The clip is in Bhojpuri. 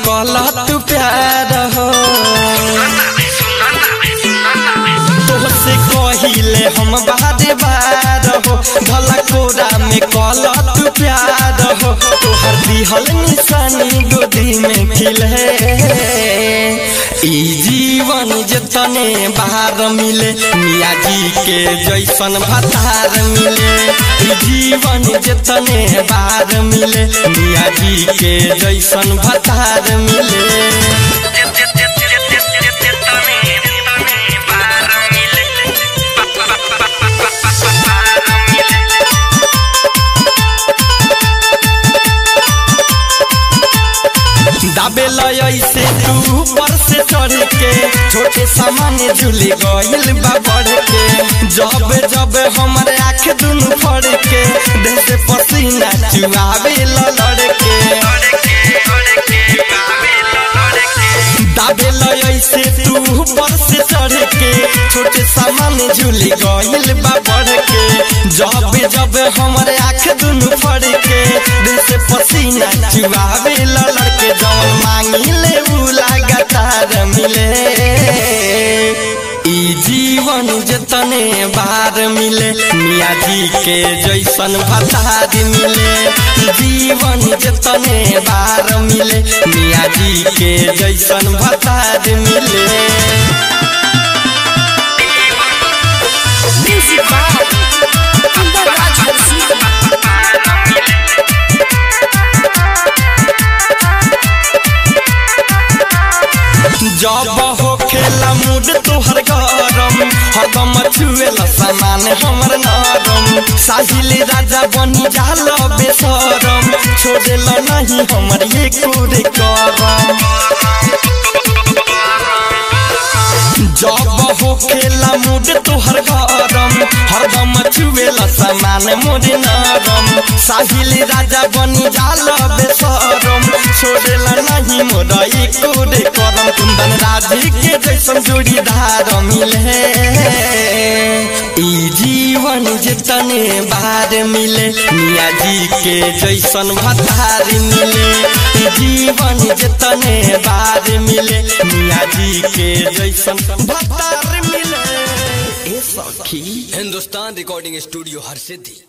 कला तू प्यार हो तोहसे कहिले हम बारे बार हो भला कोरा में कला तू प्यार हो तोहर दिहल निशानी गोदी में खिले ई जीवन जतने बाहर मिले मियाँ जी के जैसन भतार मिले ई जीवन जतने बाहर मिले मियाँ जी के जैसन भतार मिले दाबे ऐसे तू ऊपर से चढ़ के छोटे सामान झूले गइल बा बढ़ के जब जब हमारे आँख दुनु फड़ के देह से पसीना चुआवे लड़ के दाबे ऐसे तू ऊपर से चढ़ के छोटे सामान झूले गइल बा बढ़ के जब जब हमारे आँख दुनु फड़ के देह से पसीना चुआवे लड़ के जब मांगिले उ लगातार मिले ई जीवन जतने बार मिले मियाँ जी के जैसन भतार मिले ई जीवन जतने बार मिले मियाँ जी के जैसन भतार मिले जब हो खेला मूड तोहर गरम हरदम छुएला सामान हमर नरम साहिल राजा बनी जाल बेसरम छोड़ेला नहीं हमर ये कोरे करम जब हो खेला मूड तोहर गरम हरदम छुएला सामान मोरे नरम साहिल राजा बनी जाल बेसरम छोड़ेला नहीं मोरा ये कोरे करम कुंदन राजी के जैसन जोड़ीदार मिले ई जीवन जतने बार मिले मियाँ जी के जैसन भतार मिले ई जीवन जतने बार मिले मियाँ जी के जैसन भतार मिले। ए सखी हिंदुस्तान रिकॉर्डिंग स्टूडियो हरसिद्धि।